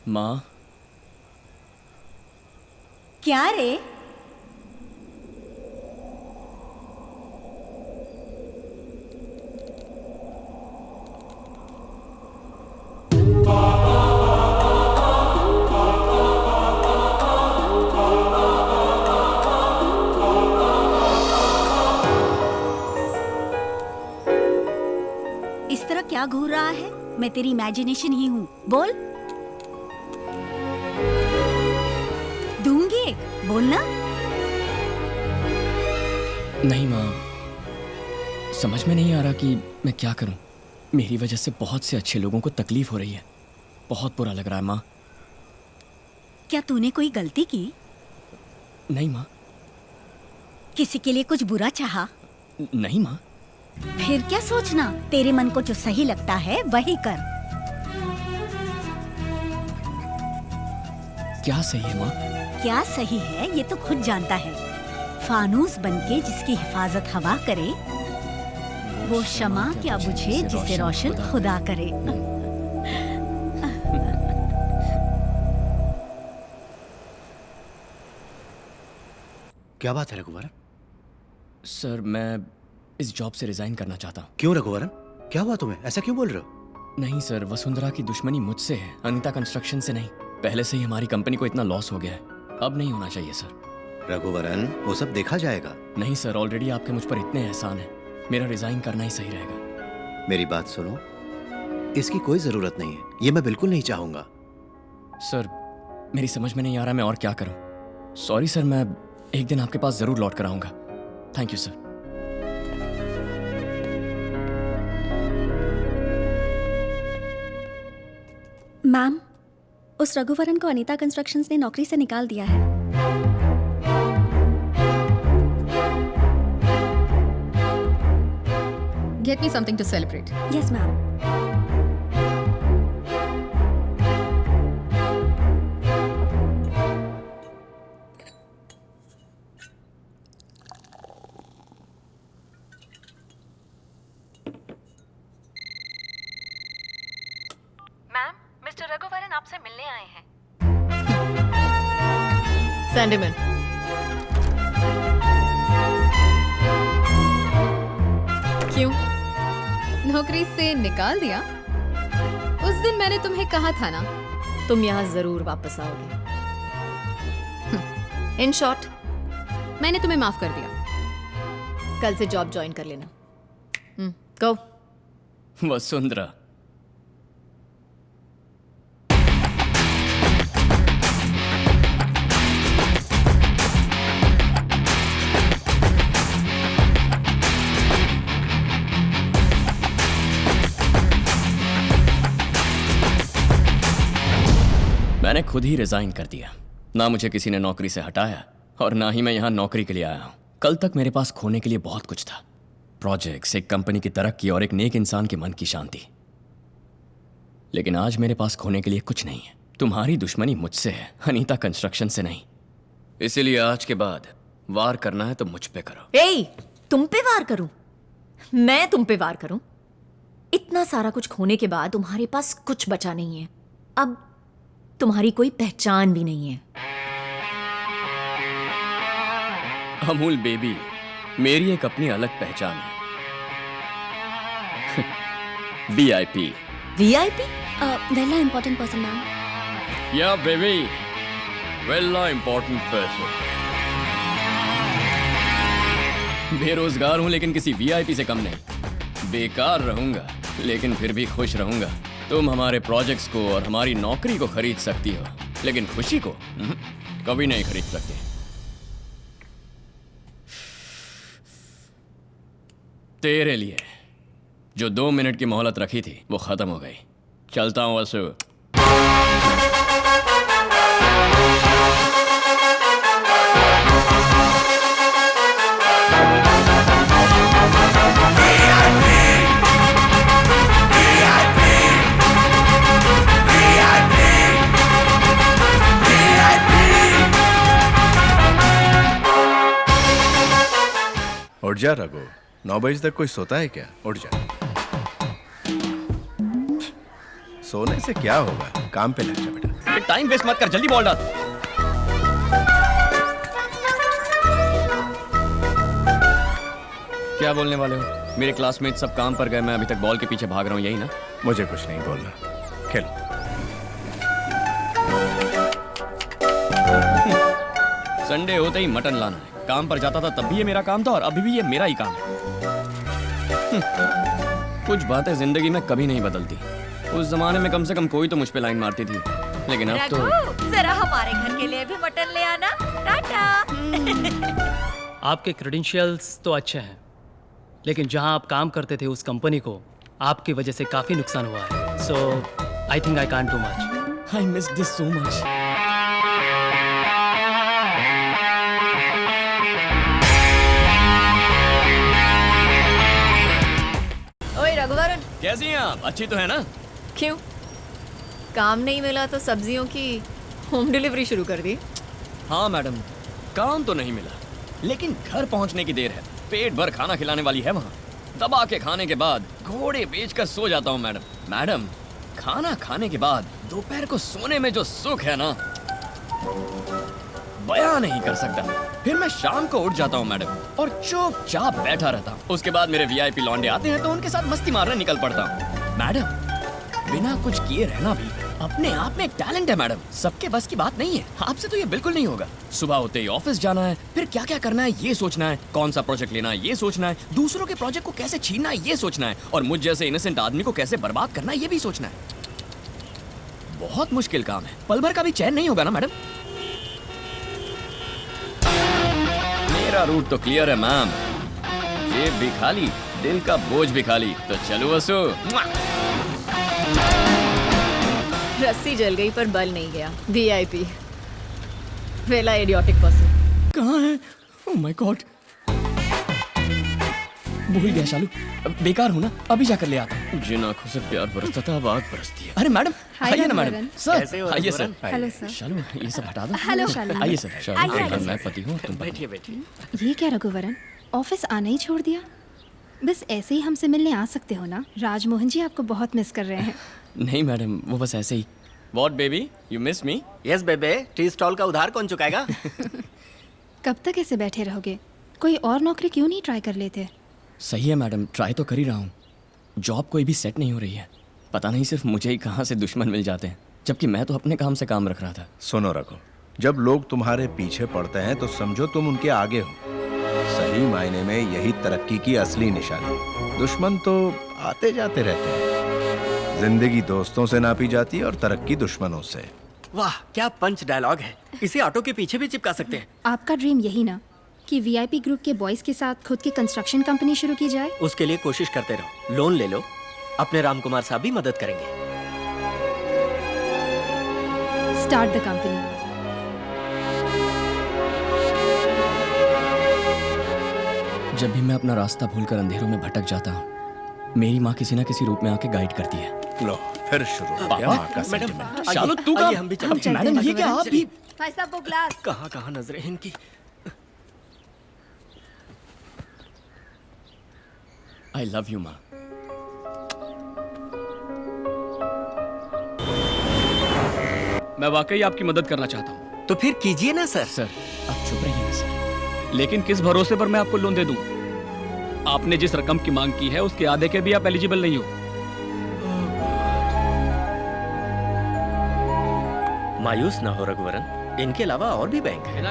माँ। क्या रे? इस तरह क्या घूर रहा है? मैं तेरी इमेजिनेशन ही हूँ। बोल। दूंगी एक, बोलना। नहीं माँ, समझ में नहीं आ रहा कि मैं क्या करूं। मेरी वजह से बहुत से अच्छे लोगों को तकलीफ हो रही है। बहुत बुरा लग रहा है माँ। क्या तूने कोई गलती की? नहीं माँ। किसी के लिए कुछ बुरा चाहा? नहीं माँ। फिर क्या सोचना, तेरे मन को जो सही लगता है वही कर। क्या सही है माँ? क्या सही है ये तो खुद जानता है। फानूस बनके जिसकी हिफाजत हवा करे, वो शमा क्या बुझे जिसे रोशन खुदा करे। क्या बात है रघुवरन? सर, मैं इस जॉब से रिजाइन करना चाहता हूँ। क्यों रघुवरन, क्या हुआ तुम्हें? ऐसा क्यों बोल रहे हो? नहीं सर, वसुंधरा की दुश्मनी मुझसे है, अनीता कंस्ट्रक्शन से नहीं। पहले से ही हमारी कंपनी को इतना लॉस हो गया है, अब नहीं होना चाहिए सर। रघुवरन, वो सब देखा जाएगा। नहीं सर, ऑलरेडी आपके मुझ पर इतने एहसान है। मेरा रिजाइन करना ही सही रहेगा। मेरी बात सुनो, इसकी कोई जरूरत नहीं है। ये मैं बिल्कुल नहीं चाहूंगा। सर, मेरी समझ में नहीं आ रहा मैं और क्या करूं। सॉरी सर, मैं एक दिन आपके पास जरूर लौट कर आऊंगा। Thank you sir. मैम, उस रघुवरन को अनीता कंस्ट्रक्शंस ने नौकरी से निकाल दिया है। Get me something to celebrate. Yes ma'am. Ma'am, mister Raghuvaran आपसे मिलने आए हैं। Send him in. क्यों? नौकरी से निकाल दिया? उस दिन मैंने तुम्हें कहा था ना, तुम यहाँ जरूर वापस आओगे। इन शॉर्ट, मैंने तुम्हें माफ कर दिया। कल से जॉब ज्वाइन कर लेना। गो। वसुंधरा, मैंने खुद ही रिजाइन कर दिया। ना मुझे किसी ने नौकरी से हटाया और ना ही मैं यहाँ नौकरी के लिए आया हूँ। कल तक मेरे पास खोने के लिए बहुत कुछ था। प्रोजेक्ट्स, एक कंपनी की तरक्की और एक नेक इंसान के मन की शांति। लेकिन आज मेरे पास खोने के लिए कुछ नहीं है। तुम्हारी दुश्मनी मुझसे है, अनीता कंस्ट्रक्शन से नहीं। इसीलिए आज के बाद वार करना है तो मुझ पे करो। ए, तुम पे वार करूं? मैं तुम पे वार करूं? इतना सारा कुछ खोने के बाद तुम्हारे पास कुछ बचा नहीं है। अब तुम्हारी कोई पहचान भी नहीं है। अमूल बेबी, मेरी एक अपनी अलग पहचान है। VIP। VIP? वेला इम्पोर्टेंट पर्सन मैम। या बेबी, वेला इंपॉर्टेंट पर्सन। बेरोजगार हूं लेकिन किसी VIP से कम नहीं। बेकार रहूंगा लेकिन फिर भी खुश रहूंगा। तुम हमारे प्रोजेक्ट्स को और हमारी नौकरी को खरीद सकती हो, लेकिन खुशी को कभी नहीं खरीद सकते। तेरे लिए जो 2 मिनट की मोहलत रखी थी वो खत्म हो गई। चलता हूं वसु। उठ जा रघु, 9 बजे तक कोई सोता है क्या? उठ जा। सोने से क्या होगा, काम पे लग जा बेटा। टाइम वेस्ट मत कर, जल्दी बॉल डाल। क्या बोलने वाले हो? मेरे क्लासमेट सब काम पर गए, मैं अभी तक बॉल के पीछे भाग रहा हूँ, यही ना? मुझे कुछ नहीं बोलना, खेल। संडे होते ही मटन लाना है। काम पर जाता था तब भी ये मेरा काम था और अभी भी ये मेरा ही काम है। कुछ बातें जिंदगी में कभी नहीं बदलती। उस जमाने में कम से कम कोई तो मुझ पे लाइन मारती थी, लेकिन अब तो जरा हमारे घर के लिए भी मटन ले आना। टाटा। आपके क्रेडेंशियल्स तो अच्छे हैं, लेकिन जहां आप काम करते थे उस कंपनी को आपकी वजह से काफ़ी नुकसान हुआ है। So I think I can't do much. I miss this so much. ओए रघुवरन, कैसी हैं आप? अच्छी तो है ना? क्यों? काम नहीं मिला तो सब्जियों की होम डिलीवरी शुरू कर दी? हाँ मैडम, काम तो नहीं मिला, लेकिन घर पहुंचने की देर है। पेट भर खाना खिलाने वाली है वहाँ। दबा के खाने के बाद घोड़े बेचकर सो जाता हूँ मैडम। मैडम, खाना खाने के बाद दोपहर को सोने में जो सुख है ना, बयां नहीं कर सकता। फिर मैं शाम को उठ जाता हूँ मैडम और चुपचाप बैठा रहता हूँ। उसके बाद मेरे वीआईपी लौंडे आते हैं तो उनके साथ मस्ती मारने निकल पड़ता हूँ। मैडम, बिना कुछ किए रहना भी अपने आप में एक टैलेंट है मैडम। सबके बस की बात नहीं है। आपसे तो ये बिल्कुल नहीं होगा। सुबह होते ही ऑफिस जाना है, फिर क्या क्या करना है ये सोचना है, कौन सा प्रोजेक्ट लेना है ये सोचना है, दूसरों के प्रोजेक्ट को कैसे छीनना है ये सोचना है, और मुझ जैसे इनोसेंट आदमी को कैसे बर्बाद करना है ये भी सोचना है। बहुत मुश्किल काम है। पल भर का भी चैन नहीं होगा ना मैडम। मेरा रूट तो क्लियर है मैम। जेब भी खाली, दिल का बोझ भी खाली। तो चलो वसु। रस्सी जल गई पर बल नहीं गया। वीआईपी वेला इडियोटिक पर्सन। कहाँ है? ओह माय गॉड, भूल गया शालू। बेकार हूँ ना, अभी जाकर ले आता हूँ। जिन आंखों से प्यार बरसता था अब आग बरसती है। अरे मैडम, आइए ना मैडम। सर आइए सर। Hello sir. शालू, ये सब हटा दो। हेलो शालू। आइए सर। शालू, मैं पति हूँ, तुम बैठिए। ये क्या रघुवरन, ऑफिस आना ही छोड़ दिया? बस ऐसे ही हमसे मिलने आ सकते हो ना? राजमोहन जी आपको बहुत मिस कर रहे हैं। नहीं मैडम, वो बस ऐसे ही। What baby? You miss me? Yes बेबे, टी स्टॉल का उधार कौन चुकाएगा? कब तक ऐसे बैठे रहोगे? कोई और नौकरी क्यों नहीं ट्राई कर लेते? सही है मैडम, ट्राई तो कर ही रहा हूँ। जॉब कोई भी सेट नहीं हो रही है। पता नहीं सिर्फ मुझे ही कहाँ से दुश्मन मिल जाते हैं, जबकि मैं तो अपने काम से काम रख रहा था। सुनो रघु, जब लोग तुम्हारे पीछे पड़ते हैं तो समझो तुम उनके आगे हो। सही मायने में यही तरक्की की असली निशानी। दुश्मन तो आते जाते रहते हैं। जिंदगी दोस्तों से नापी जाती है और तरक्की दुश्मनों से। वाह, क्या पंच डायलॉग है। इसे ऑटो के पीछे भी चिपका सकते हैं। आपका ड्रीम यही ना कि वीआईपी ग्रुप के बॉयज के साथ खुद की कंस्ट्रक्शन कंपनी शुरू की जाए? उसके लिए कोशिश करते रहो, लोन ले लो, अपने राम कुमार साहब भी मदद करेंगे। Start the company. जब भी मैं अपना रास्ता भूलकर अंधेरों में भटक जाता हूँ, मेरी माँ किसी न किसी रूप में आके गाइड करती है। लो फिर शुरू हो गया माँ का सेंटिमेंट। शालू, तू आइए, हम भी चलते हैं। मैडम, ये क्या आप भी? भाई साहब वो ग्लास। कहाँ कहाँ नजरें हैं इनकी। आई लव यू माँ। मैं वाकई आपकी मदद करना चाहता हूँ। तो फिर कीजिए ना सर। सर आप चुप रहिए ना सर। लेकिन किस भरोसे पर मैं आपको लोन दे दूं? आपने जिस रकम की मांग की है उसके आधे के भी आप एलिजिबल नहीं हो। मायूस ना हो रघुवरन, इनके अलावा और भी बैंक है।